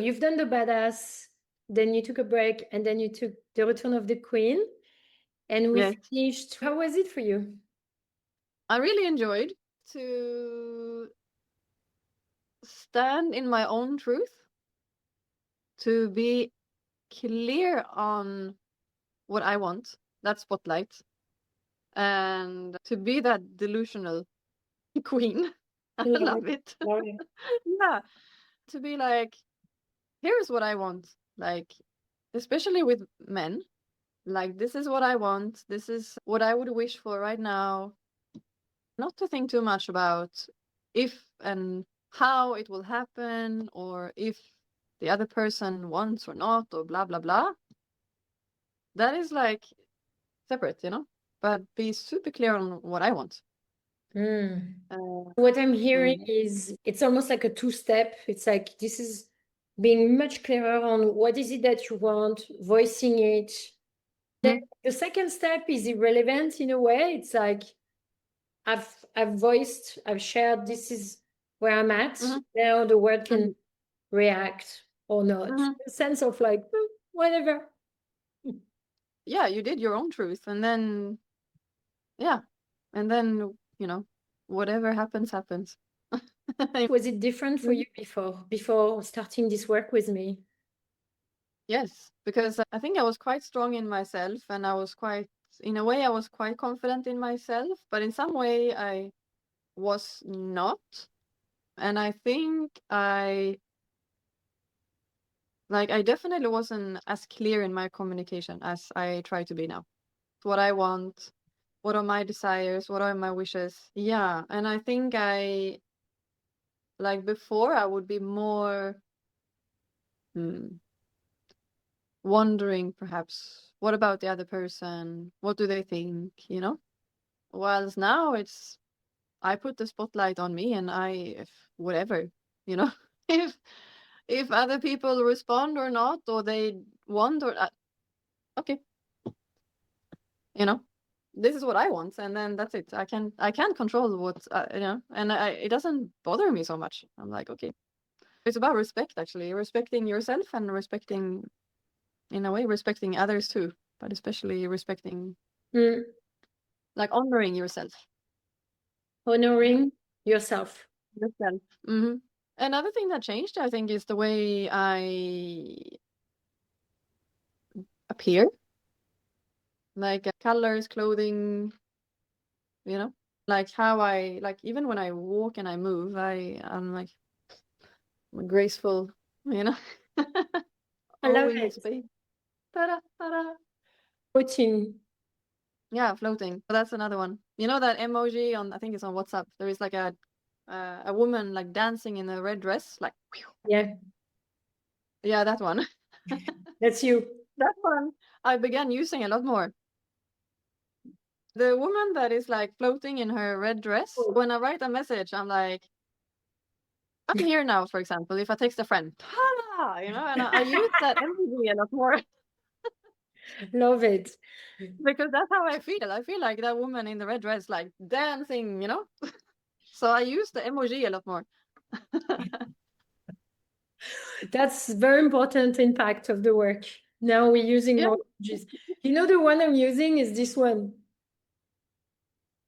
You've done the badass, then you took a break, and then you took the Return of the Queen, and we Yes. finished. How was it for you? I really enjoyed to stand in my own truth, to be clear on what I want, that spotlight, and to be that delusional queen. I love it. Love it. Yeah, to be like, here's what I want. Like, especially with men, like, this is what I want. This is what I would wish for right now. Not to think too much about if and how it will happen, or if the other person wants or not, or blah, blah, blah. That is like separate, but be super clear on what I want. What I'm hearing Mm. is it's almost like a two-step. It's like this is being much clearer on what is it that you want, voicing it. Then the second step is irrelevant in a way. It's like I've voiced, I've shared, this is where I'm at. Now the world can react or not. A sense of like, whatever. Yeah, you did your own truth, and then, yeah, and then, whatever happens, happens. Was it different for you before starting this work with me? Yes, because I think I was quite strong in myself, and in a way, I was quite confident in myself, but in some way, I was not. And I think I definitely wasn't as clear in my communication as I try to be now. What I want, what are my desires, what are my wishes? Yeah, and I think before, I would be more wondering, perhaps, what about the other person? What do they think, Whilst now I put the spotlight on me, and whatever, if if other people respond or not, or they want or okay, this is what I want, and then that's it. I can't control what and it doesn't bother me so much. I'm like, okay, it's about respect, actually, respecting yourself, and respecting, in a way, respecting others too, but especially respecting, like, honoring yourself. Honoring yourself. Yourself. Another thing that changed, I think, is the way I appear, like colors, clothing, like how even when I walk and I move, I'm like graceful, you know. I love Owing it. space. Ta-da, ta-da. Floating. Yeah, floating. That's another one. You know that emoji I think it's on WhatsApp. There is like a woman like dancing in a red dress, like, Yeah, yeah, that one. that's you. That one I began using a lot more. The woman that is like floating in her red dress, when I write a message, I'm like, I'm here now, for example, if I text a friend, ta-da, and I use that emoji a lot more. Love it. Because that's how I feel. I feel like that woman in the red dress, like dancing, So I use the emoji a lot more. That's very important impact of the work. Now we're using more emojis. The one I'm using is this one.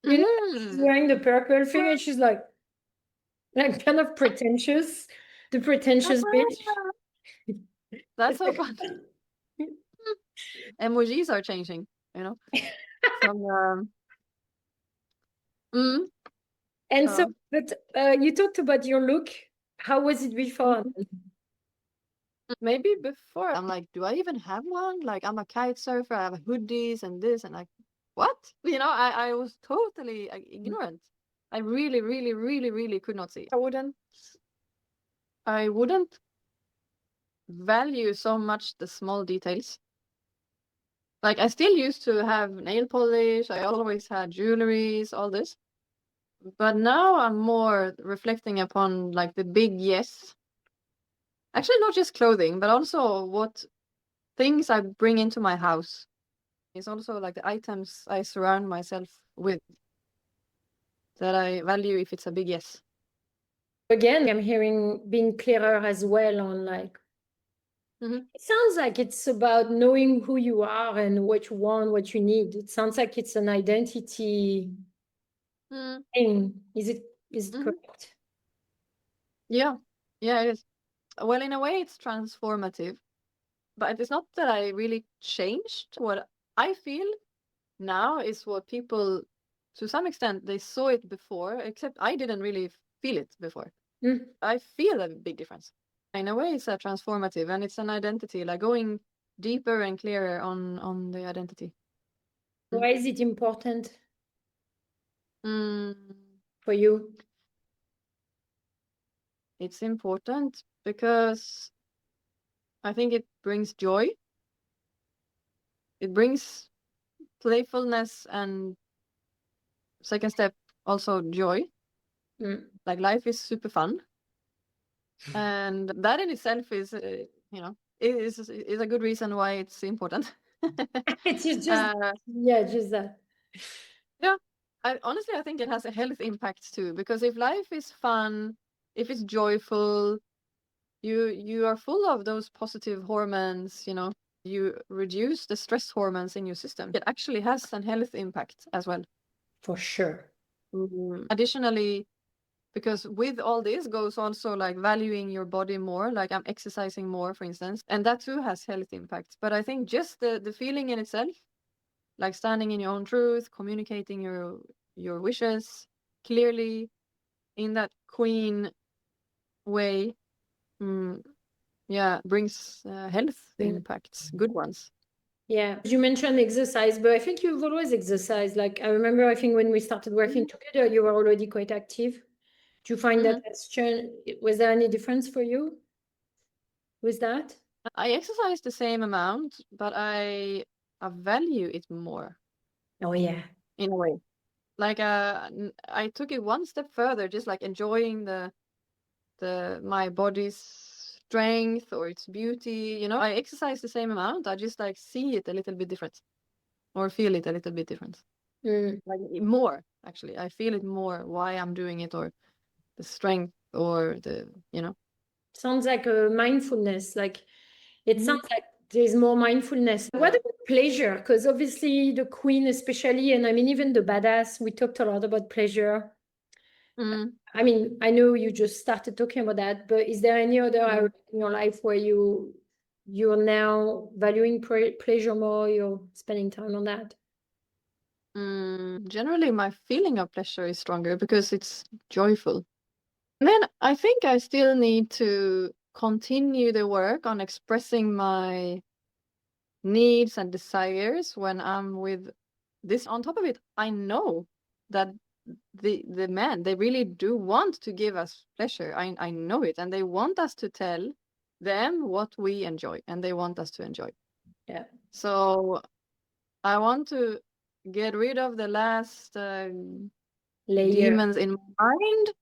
She's wearing the purple thing, and she's like kind of pretentious. The pretentious bitch. That's so fun. Emojis are changing, from And so, but you talked about your look. How was it before? maybe before, I'm like, do I even have one? Like, I'm a kite surfer, I have hoodies and this, and like, what? I was totally ignorant. I really, really, really, really could not see. I wouldn't value so much the small details. Like, I still used to have nail polish, I always had jewelries, all this. But now I'm more reflecting upon like the big yes. Actually, not just clothing, but also what things I bring into my house. It's also like the items I surround myself with that I value if it's a big yes. Again, I'm hearing being clearer as well on like It sounds like it's about knowing who you are and what you want, what you need. It sounds like it's an identity thing. Is it correct? Yeah, it is. Well, in a way, it's transformative, but it's not that I really changed. What I feel now is what people, to some extent, they saw it before, except I didn't really feel it before. I feel a big difference. In a way, it's a transformative, and it's an identity, like going deeper and clearer on the identity. Why is it important Mm, for you? it's important because I think it brings joy. It brings playfulness, and second step, also joy. Like life is super fun. And that in itself is, is a good reason why it's important. It's just just that. Yeah, honestly, I think it has a health impact too, because if life is fun, if it's joyful, you are full of those positive hormones, you reduce the stress hormones in your system. It actually has an health impact as well. For sure. Additionally, because with all this goes also like valuing your body more, like I'm exercising more, for instance, and that too has health impacts. But I think just the feeling in itself, like standing in your own truth, communicating your wishes clearly in that queen way, brings health impacts, good ones. Yeah, you mentioned exercise, but I think you've always exercised. Like I remember, I think when we started working together, you were already quite active. Do you find that that's changed? Was there any difference for you with that? I exercise the same amount, but I value it more. Oh yeah. In a way. Like I took it one step further, just like enjoying my body's strength or its beauty. I exercise the same amount. I just like see it a little bit different, or feel it a little bit different. Like more, actually. I feel it more why I'm doing it, or the strength, or Sounds like a mindfulness. Like it sounds like there's more mindfulness. What about pleasure? Because obviously the queen, especially, and I mean even the badass, we talked a lot about pleasure. I mean, I know you just started talking about that, but is there any other area in your life where you're now valuing pleasure more? You're spending time on that? Generally, my feeling of pleasure is stronger because it's joyful. And then I think I still need to continue the work on expressing my needs and desires when I'm with this. On top of it, I know that the men, they really do want to give us pleasure. I know it, and they want us to tell them what we enjoy, and they want us to enjoy. Yeah. So I want to get rid of the last demons in my mind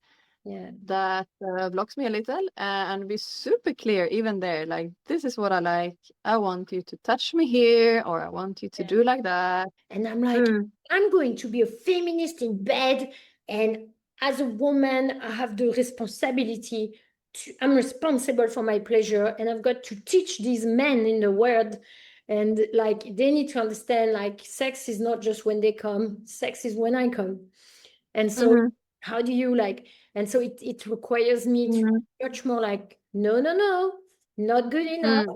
that blocks me a little, and be super clear even there, like, this is what I like. I want you to touch me here, or I want you to do like that. And I'm like, I'm going to be a feminist in bed, and as a woman, I have the responsibility I'm responsible for my pleasure, and I've got to teach these men in the world. And like, they need to understand, like, sex is not just when they come, sex is when I come. And so how do you like, and so it requires me to be much more like, no, not good enough.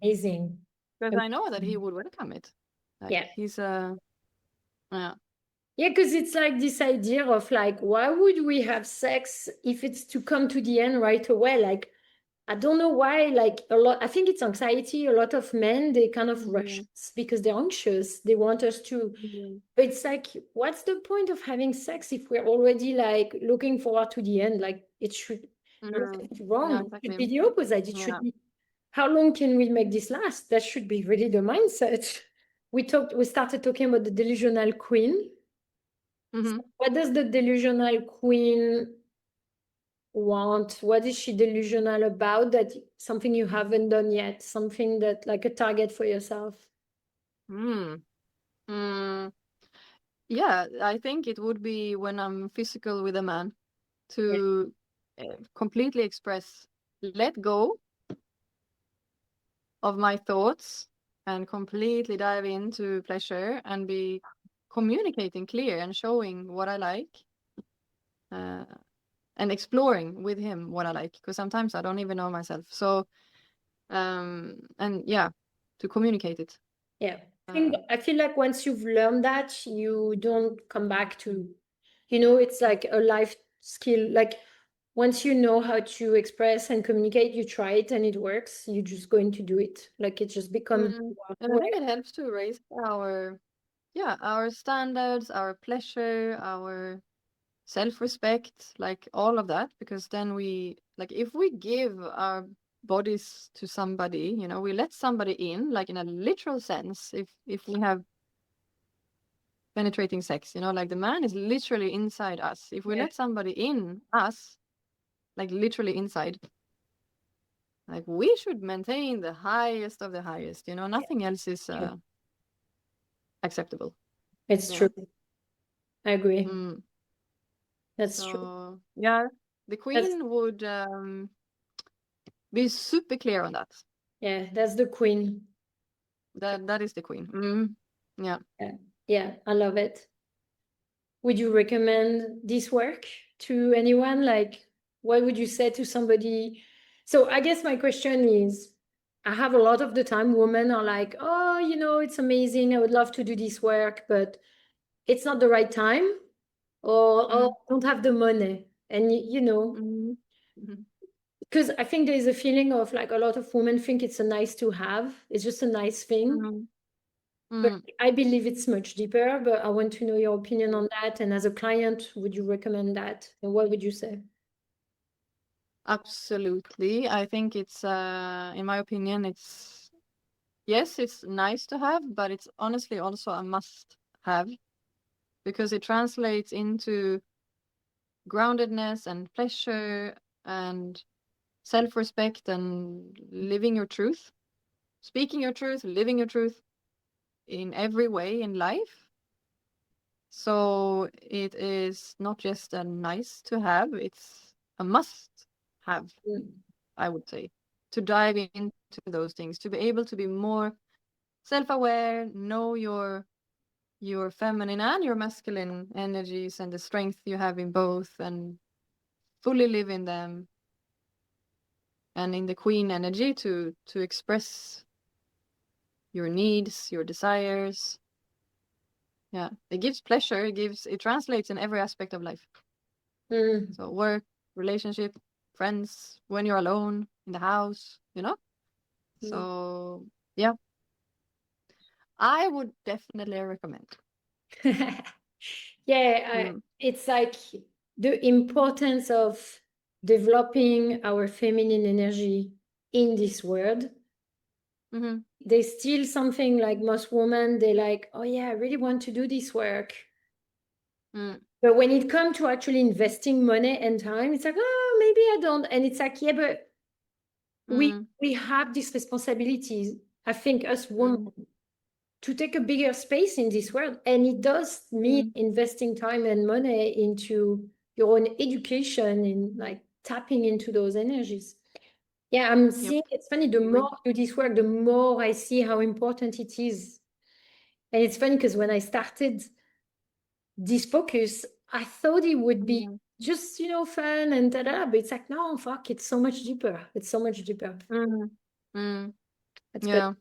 Amazing. Because I know that he would welcome it. Like, he's yeah. Yeah, because it's like this idea of like, why would we have sex if it's to come to the end right away? Like, I don't know why, like I think it's anxiety. A lot of men, they kind of rush us because they're anxious. They want us to, but it's like, what's the point of having sex if we're already like looking forward to the end? Like it should, it's wrong. Yeah, It exactly. should be the opposite. It should be, how long can we make this last? That should be really the mindset. We started talking about the delusional queen. So what does the delusional queen want? What is she delusional about? That something you haven't done yet, something that like a target for yourself? Yeah, I think it would be when I'm physical with a man to completely express, let go of my thoughts and completely dive into pleasure and be communicating clear and showing what I like, and exploring with him what I like, because sometimes I don't even know myself. So and yeah, to communicate it. Yeah. I feel like once you've learned that, you don't come back to, it's like a life skill. Like once you know how to express and communicate, you try it and it works, you're just going to do it. Like it just becomes And I think it helps to raise our standards, our pleasure, our self-respect, like all of that, because then if we give our bodies to somebody, we let somebody in, like in a literal sense, if we have penetrating sex, like the man is literally inside us. If we let somebody in us, like literally inside, like we should maintain the highest of the highest, nothing else is acceptable. It's true. I agree. That's true. So yeah, the queen would be super clear on that. Yeah, that's the queen. That is the queen. Yeah. Yeah, I love it. Would you recommend this work to anyone? Like, what would you say to somebody? So I guess my question is, I have a lot of the time women are like, oh, it's amazing, I would love to do this work, but it's not the right time, or I don't have the money. And because I think there's a feeling of like a lot of women think it's a nice to have, it's just a nice thing. But I believe it's much deeper, but I want to know your opinion on that. And as a client, would you recommend that? And what would you say? Absolutely. I think it's in my opinion, it's nice to have, but it's honestly also a must have, because it translates into groundedness and pleasure and self-respect and living your truth, speaking your truth, living your truth in every way in life. So it is not just a nice to have, it's a must have, I would say, to dive into those things, to be able to be more self-aware, know your feminine and your masculine energies and the strength you have in both, and fully live in them, and in the queen energy to express your needs, your desires. Yeah, it gives pleasure, it translates in every aspect of life. So work, relationship, friends, when you're alone, in the house, So yeah, I would definitely recommend. Yeah, it's like the importance of developing our feminine energy in this world. There's still something like most women, they're like, oh yeah, I really want to do this work. But when it comes to actually investing money and time, it's like, oh, maybe I don't. And it's like, yeah, but we have these responsibilities, I think, us women, to take a bigger space in this world. And it does mean investing time and money into your own education and like tapping into those energies. Yeah, I'm seeing, it's funny, the more I do this work, the more I see how important it is. And it's funny because when I started this focus, I thought it would be just, fun and da-da, but it's like, no, fuck, it's so much deeper. It's so much deeper. That's good.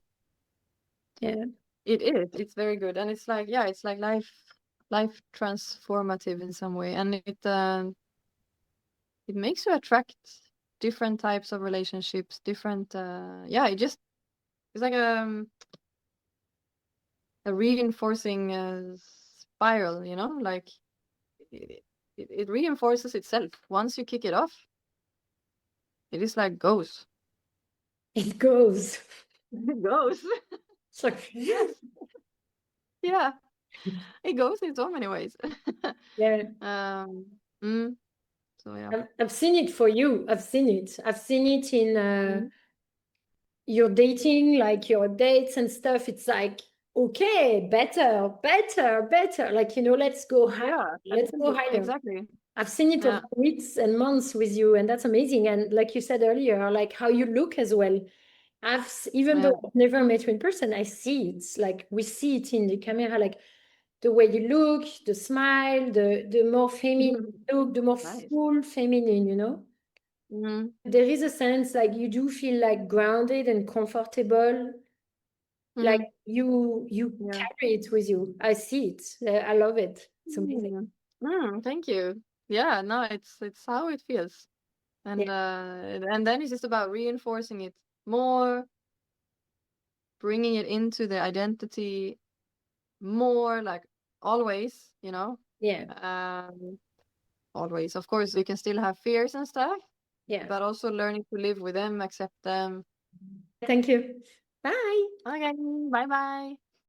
Yeah. It is. It's very good. And it's like, it's like life transformative in some way. And it makes you attract different types of relationships, different it's like a reinforcing spiral, like it reinforces itself. Once you kick it off, it is like goes. It goes. It goes. So yes. Yeah. It goes in so many ways. yeah. So yeah. I've seen it for you. I've seen it in your dating, like your dates and stuff. It's like, okay, better. Like, let's go higher. Let's go higher. Exactly. I've seen it over weeks and months with you, and that's amazing. And like you said earlier, like how you look as well. Even though I've never met you in person, I see it. Like we see it in the camera, like the way you look, the smile, the more feminine look, the more full feminine, you know? There is a sense like you do feel like grounded and comfortable. Like you carry it with you. I see it. I love it. It's amazing. Thank you. Yeah, no, it's how it feels. And then it's just about reinforcing it more, bringing it into the identity more, like always, you know? Yeah. Always. Of course, you can still have fears and stuff, Yeah. but also learning to live with them, accept them. Thank you. Bye. Okay, bye-bye.